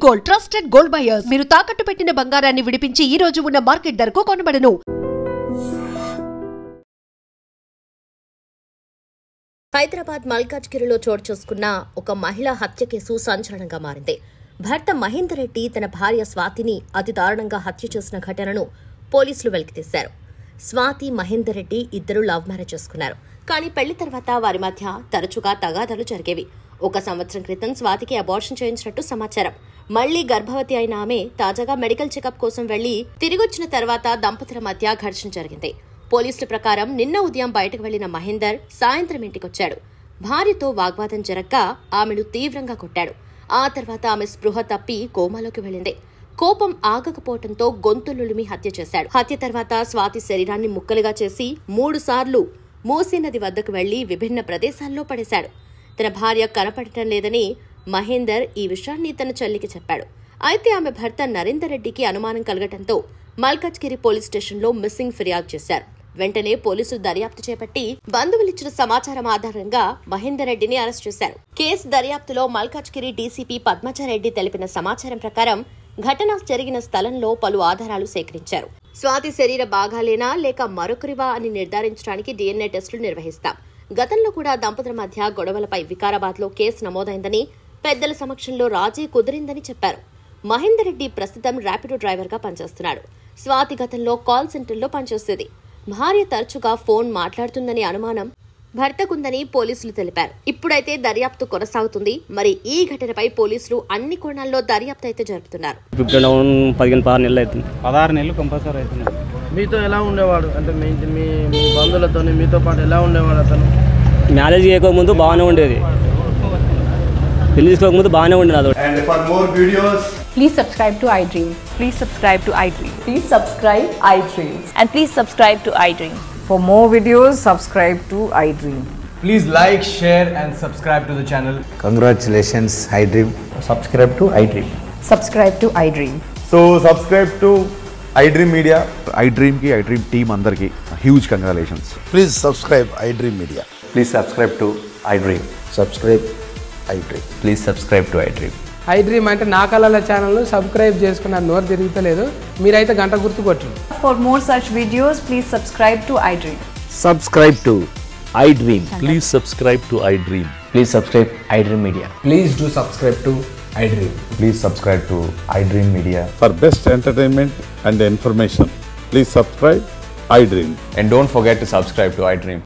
Gold trusted gold buyers మీరు తాకట్టు పెట్టిన బంగారాన్ని విడిపించి ఈ రోజు ఉన్న మార్కెట్ ధరకు కొనబడను. హైదరాబాద్ మల్కాజ్గిరిలో చోటు చేసుకున్న ఒక మహిళా హత్య కేసు సంచలనంగా మారింది. భర్త మహేందర్ రెడ్డి తన భార్య స్వాతిని అతి దారుణంగా హత్య చేసిన ఘటనను పోలీసులు వెలికితీశారు. స్వాతి మహేందర్ రెడ్డి ఇద్దరు లవ్ మ్యారేజ్ చేసుకున్నారు. కానీ పెళ్లి తర్వాత వారి మధ్య తరచుగా తగాదాలు జరిగేవి. 1 సంవత్సరం క్రితం స్వాతికి అబార్షన్ చేయించినట్టు సమాచారం. మళ్లీ గర్భవతి అయిన ఆమె తాజాగా మెడికల్ చెకప్ కోసం వెళ్లి తిరిగొచ్చిన తర్వాత దంపతుల మధ్య ఘర్షణ జరిగింది. పోలీసుల ప్రకారం నిన్న ఉదయం బయటకు వెళ్లిన మహేందర్ సాయంత్రం ఇంటికొచ్చాడు. భార్యతో వాగ్వాదం జరగ్గా ఆమెను తీవ్రంగా కొట్టాడు. ఆ తర్వాత ఆమె స్పృహ తప్పి కోమాలోకి వెళ్లింది. కోపం ఆగకపోవడంతో గొంతులులిమి హత్య చేశాడు. హత్య తర్వాత స్వాతి శరీరాన్ని ముక్కలుగా చేసి 3 సార్లు మూసీ నది వద్దకు వెళ్లి విభిన్న ప్రదేశాల్లో పడేశాడు. తన భార్య కనపడటం లేదని మహేందర్ ఈ విషయాన్ని తన చెల్లికి చెప్పాడు. అయితే ఆమె భర్త నరేందర్ రెడ్డికి అనుమానం కలగటంతో మల్కాజ్గిరి పోలీస్ స్టేషన్లో మిస్సింగ్ ఫిర్యాదు చేశారు. వెంటనే పోలీసులు దర్యాప్తు చేపట్టి బంధువులిచ్చిన సమాచారం ఆధారంగా మహేందర్ రెడ్డిని అరెస్ట్ చేశారు. కేసు దర్యాప్తులో మల్కాజ్గిరి డీసీపీ పద్మజారెడ్డి తెలిపిన సమాచారం ప్రకారం ఘటన జరిగిన స్థలంలో పలు ఆధారాలు సేకరించారు. స్వాతి శరీర భాగాలేనా లేక మరొకరివా అని నిర్ధారించడానికి DNA టెస్టులు నిర్వహిస్తాం. గతంలో కూడా దంపతుల మధ్య గొడవలపై వికారాబాద్లో కేసు నమోదైందని, పెద్దల సమక్షంలో రాజీ కుదిరిందని చెప్పారు. మహేందర్ రెడ్డి ప్రస్తుతం ర్యాపిడో డ్రైవర్గా పనిచేస్తున్నాడు. స్వాతి గతంలో కాల్ సెంటర్లో పనిచేసేది. భార్య తరచుగా ఫోన్ మాట్లాడుతుందని అనుమానం భర్తకుందని పోలీసులు తెలిపారు. ఇప్పుడైతే దర్యాప్తు కొనసాగుతుంది. మరి ఈ ఘటనపై పోలీసులు అన్ని కోణాల్లో దర్యాప్తు అయితే జరుపుతున్నారు. 16 నెలలు కంపల్సరీ అవుతుంది. మీతో ఎలా ఉండేవాడు? అంటే మీ బంధువులతో మీతో పాటు ఎలా ఉండేవాడు అతను? మ్యారేజ్ చేయకముందు బాగానే ఉండేది, పెళ్లి చేసుకోకముందు బాగానే ఉండేది. And for more videos, please subscribe to iDream. Please subscribe to iDream. Please subscribe iDream. And please subscribe to iDream. For more videos, subscribe to iDream. Please like, share and subscribe to the channel. Congratulations, iDream. Subscribe to iDream. Subscribe to iDream. so subscribe to iDream Media. iDream ki iDream team andarki huge congratulations. Please subscribe iDream Media. Please subscribe to iDream. Subscribe iDream. Please subscribe to iDream. iDream అంటే నా కళల ఛానల్ను subscribe చేసుకున్నారు. నోరు తిరుగుతలేదు, మీరైతే గంట గుర్తు కొట్టండి. For more such videos, please subscribe to iDream. Subscribe to iDream. Please subscribe to iDream. Please subscribe iDream Media. Please do subscribe to iDream. Please subscribe to iDream Media. For best entertainment and information, please subscribe iDream. And don't forget to subscribe to iDream.